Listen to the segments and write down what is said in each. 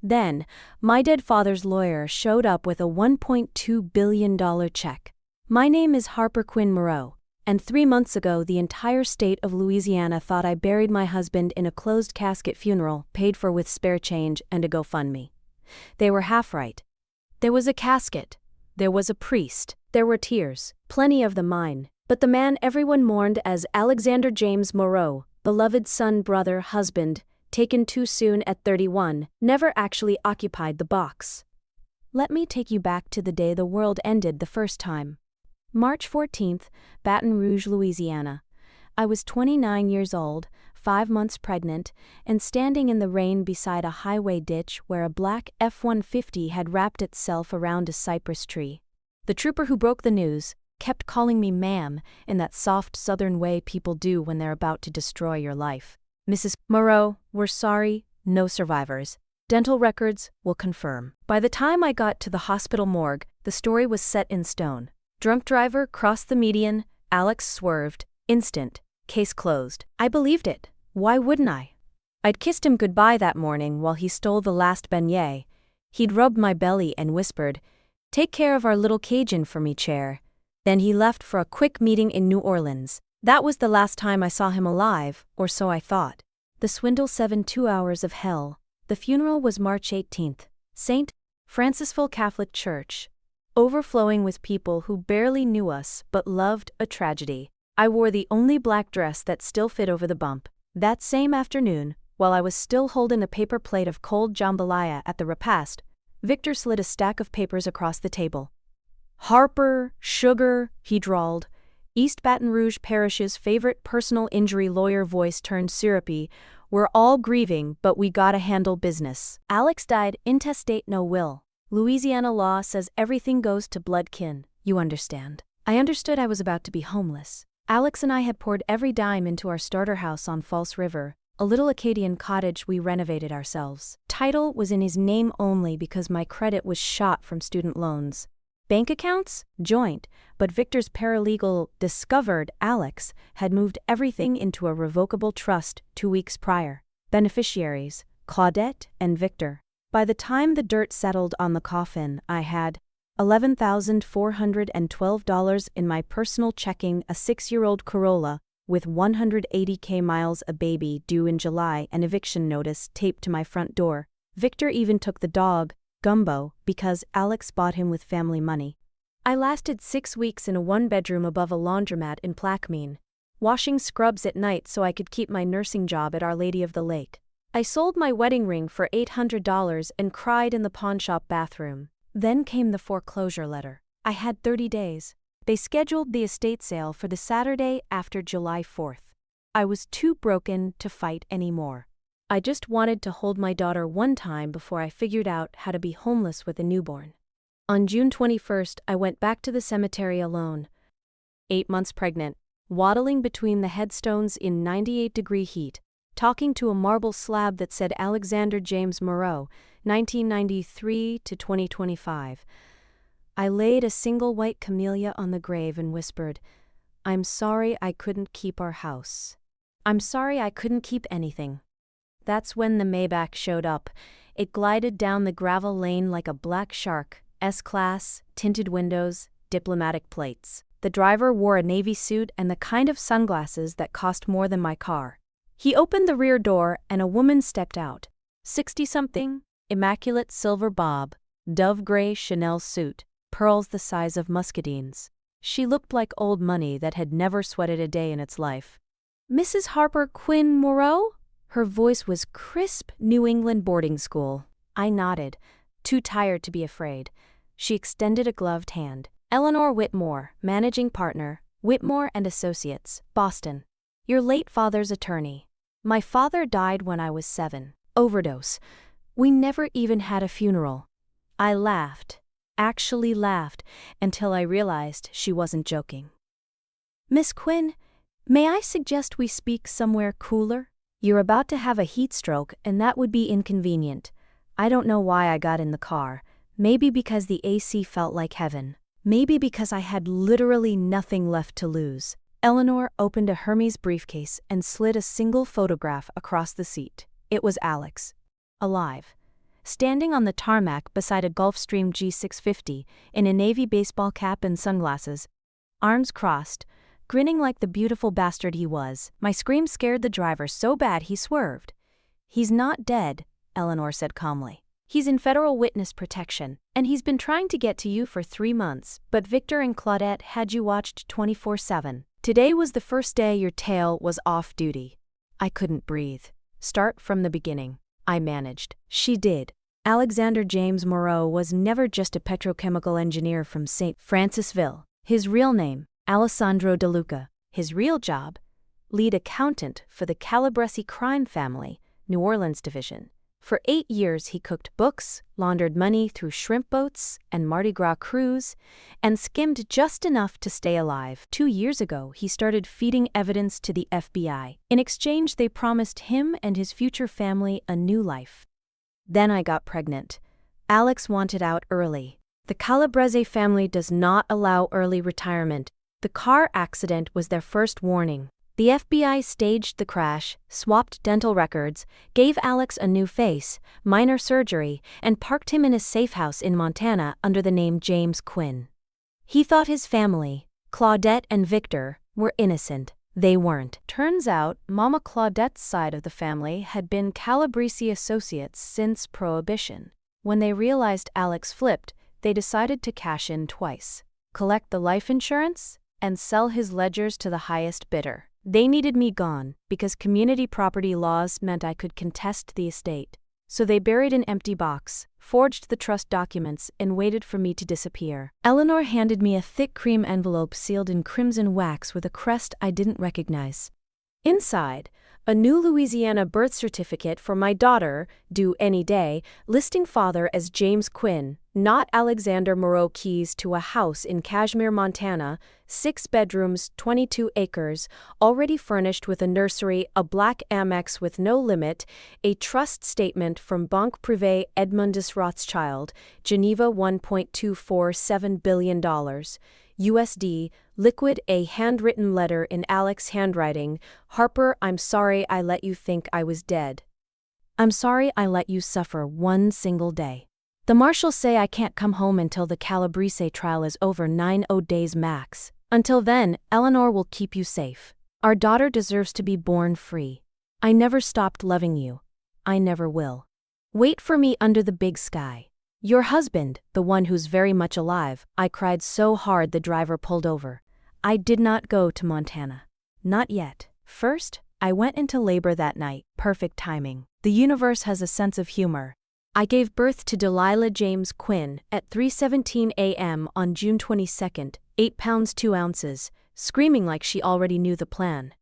Then, my dead father's lawyer showed up with a $1.2 billion check. My name is Harper Quinn Moreau, and 3 months ago the entire state of Louisiana thought I buried my husband in a closed casket funeral paid for with spare change and a GoFundMe. They were half right. There was a casket. There was a priest. There were tears, plenty of them mine. But the man everyone mourned as Alexander James Moreau, beloved son, brother, husband, taken too soon at 31, never actually occupied the box. Let me take you back to the day the world ended the first time. March 14th, Baton Rouge, Louisiana. I was 29 years old, 5 months pregnant, and standing in the rain beside a highway ditch where a black F-150 had wrapped itself around a cypress tree. The trooper who broke the news kept calling me ma'am in that soft southern way people do when they're about to destroy your life. Mrs. Moreau, we're sorry, no survivors. Dental records will confirm. By the time I got to the hospital morgue, the story was set in stone. Drunk driver crossed the median, Alex swerved, instant, case closed. I believed it. Why wouldn't I? I'd kissed him goodbye that morning while he stole the last beignet. He'd rubbed my belly and whispered, "Take care of our little Cajun for me, chair." Then he left for a quick meeting in New Orleans. That was the last time I saw him alive, or so I thought. The swindle 2 hours of hell. The funeral was March 18th. St. Francisville Catholic Church. Overflowing with people who barely knew us but loved a tragedy. I wore the only black dress that still fit over the bump. That same afternoon, while I was still holding a paper plate of cold jambalaya at the repast, Victor slid a stack of papers across the table. "Harper, sugar," he drawled. East Baton Rouge Parish's favorite personal injury lawyer voice turned syrupy. "We're all grieving, but we gotta handle business. Alex died intestate, no will. Louisiana law says everything goes to blood kin, you understand." I understood I was about to be homeless. Alex and I had poured every dime into our starter house on False River, a little Acadian cottage we renovated ourselves. Title was in his name only because my credit was shot from student loans. Bank accounts? Joint, but Victor's paralegal discovered Alex had moved everything into a revocable trust 2 weeks prior. Beneficiaries, Claudette and Victor. By the time the dirt settled on the coffin, I had $11,412 in my personal checking, a 6-year-old Corolla with 180K miles, a baby due in July, an eviction notice taped to my front door. Victor even took the dog, Gumbo, because Alex bought him with family money. I lasted 6 weeks in a 1-bedroom above a laundromat in Plaquemine, washing scrubs at night so I could keep my nursing job at Our Lady of the Lake. I sold my wedding ring for $800 and cried in the pawnshop bathroom. Then came the foreclosure letter. I had 30 days. They scheduled the estate sale for the Saturday after July 4th. I was too broken to fight anymore. I just wanted to hold my daughter one time before I figured out how to be homeless with a newborn. On June 21st, I went back to the cemetery alone. 8 months pregnant, waddling between the headstones in 98-degree heat, talking to a marble slab that said Alexander James Moreau, 1993 to 2025. I laid a single white camellia on the grave and whispered, "I'm sorry I couldn't keep our house. I'm sorry I couldn't keep anything." That's when the Maybach showed up. It glided down the gravel lane like a black shark, S-Class, tinted windows, diplomatic plates. The driver wore a navy suit and the kind of sunglasses that cost more than my car. He opened the rear door and a woman stepped out. 60-something, immaculate silver bob, dove gray Chanel suit, pearls the size of muscadines. She looked like old money that had never sweated a day in its life. "Mrs. Harper Quinn Moreau?" Her voice was crisp New England boarding school. I nodded, too tired to be afraid. She extended a gloved hand. "Eleanor Whitmore, managing partner, Whitmore and Associates, Boston. Your late father's attorney. My father died when I was 7. Overdose. We never even had a funeral." I laughed, actually laughed, until I realized she wasn't joking. "Miss Quinn, may I suggest we speak somewhere cooler? You're about to have a heat stroke and that would be inconvenient." I don't know why I got in the car. Maybe because the AC felt like heaven. Maybe because I had literally nothing left to lose. Eleanor opened a Hermes briefcase and slid a single photograph across the seat. It was Alex. Alive. standing on the tarmac beside a Gulfstream G650 in a navy baseball cap and sunglasses, arms crossed, grinning like the beautiful bastard he was. My scream scared the driver so bad he swerved. "He's not dead," Eleanor said calmly. "He's in federal witness protection, and he's been trying to get to you for 3 months, but Victor and Claudette had you watched 24/7. Today was the first day your tail was off duty." I couldn't breathe. "Start from the beginning," I managed. She did. Alexander James Moreau was never just a petrochemical engineer from St. Francisville. His real name, Alessandro De Luca. His real job, lead accountant for the Calabrese crime family, New Orleans division. For 8 years he cooked books, laundered money through shrimp boats and Mardi Gras crews, and skimmed just enough to stay alive. 2 years ago he started feeding evidence to the FBI. In exchange they promised him and his future family a new life. Then I got pregnant. Alex wanted out early. The Calabrese family does not allow early retirement. The car accident was their first warning. The FBI staged the crash, swapped dental records, gave Alex a new face, minor surgery, and parked him in a safe house in Montana under the name James Quinn. He thought his family, Claudette and Victor, were innocent. They weren't. Turns out, Mama Claudette's side of the family had been Calabrese associates since Prohibition. When they realized Alex flipped, they decided to cash in twice, collect the life insurance, and sell his ledgers to the highest bidder. They needed me gone, because community property laws meant I could contest the estate. So they buried an empty box, forged the trust documents, and waited for me to disappear. Eleanor handed me a thick cream envelope sealed in crimson wax with a crest I didn't recognize. Inside, a new Louisiana birth certificate for my daughter, due any day, listing father as James Quinn, not Alexander Moreau. Keys to a house in Cashmere, Montana, 6 bedrooms, 22 acres, already furnished with a nursery, a black Amex with no limit, a trust statement from Banque Privée Edmondus Rothschild, Geneva $1.247 billion, USD, liquid, a handwritten letter in Alex's handwriting. "Harper, I'm sorry I let you think I was dead. I'm sorry I let you suffer 1 single day. The marshals say I can't come home until the Calabrese trial is over 90 days max. Until then, Eleanor will keep you safe. Our daughter deserves to be born free. I never stopped loving you. I never will. Wait for me under the big sky. Your husband, the one who's very much alive." I cried so hard the driver pulled over. I did not go to Montana. Not yet. First, I went into labor that night. Perfect timing. The universe has a sense of humor. I gave birth to Delilah James Quinn at 3:17 a.m. on June 22nd, 8 pounds 2 ounces, screaming like she already knew the plan.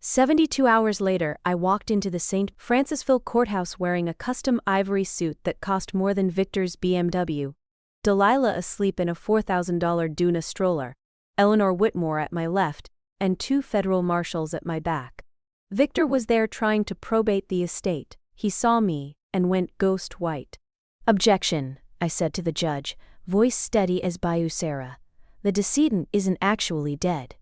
72 hours later, I walked into the St. Francisville courthouse wearing a custom ivory suit that cost more than Victor's BMW. Delilah asleep in a $4,000 Duna stroller, Eleanor Whitmore at my left, and 2 federal marshals at my back. Victor was there trying to probate the estate. He saw me and went ghost white. "Objection," I said to the judge, voice steady as Bayou Sarah. "The decedent isn't actually dead."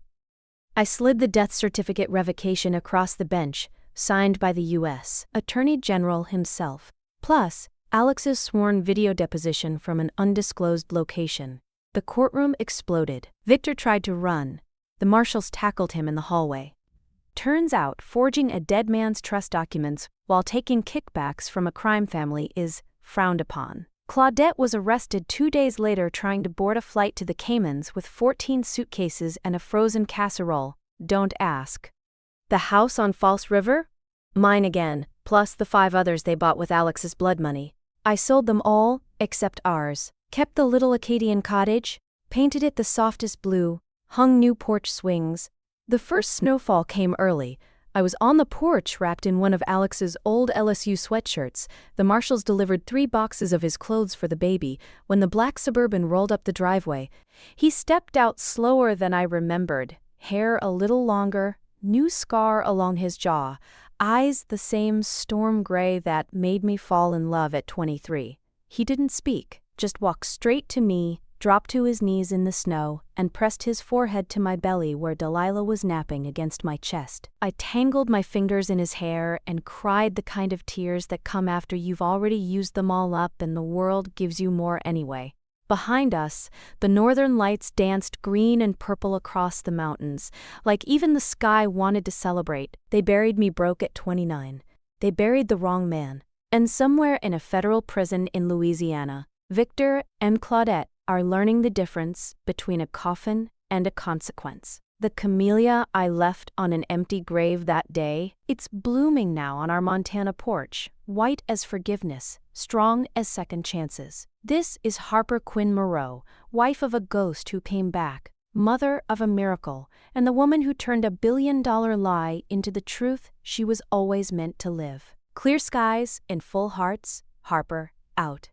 I slid the death certificate revocation across the bench, signed by the U.S. Attorney General himself. Plus, Alex's sworn video deposition from an undisclosed location. The courtroom exploded. Victor tried to run. The marshals tackled him in the hallway. Turns out, forging a dead man's trust documents while taking kickbacks from a crime family is frowned upon. Claudette was arrested 2 days later trying to board a flight to the Caymans with 14 suitcases and a frozen casserole. Don't ask. The house on False River? Mine again, plus the 5 others they bought with Alex's blood money. I sold them all, except ours. Kept the little Acadian cottage, painted it the softest blue, hung new porch swings. The first snowfall came early. I was on the porch wrapped in one of Alex's old LSU sweatshirts. The marshals delivered 3 boxes of his clothes for the baby. When the black Suburban rolled up the driveway, he stepped out slower than I remembered, hair a little longer, new scar along his jaw, eyes the same storm gray that made me fall in love at 23. He didn't speak, just walked straight to me, dropped to his knees in the snow, and pressed his forehead to my belly where Delilah was napping against my chest. I tangled my fingers in his hair and cried the kind of tears that come after you've already used them all up and the world gives you more anyway. Behind us, the northern lights danced green and purple across the mountains, like even the sky wanted to celebrate. They buried me broke at 29. They buried the wrong man. And somewhere in a federal prison in Louisiana, Victor and Claudette are learning the difference between a coffin and a consequence. The camellia I left on an empty grave that day, it's blooming now on our Montana porch, white as forgiveness, strong as second chances. This is Harper Quinn Moreau, wife of a ghost who came back, mother of a miracle, and the woman who turned $1 billion lie into the truth she was always meant to live. Clear skies and full hearts, Harper, out.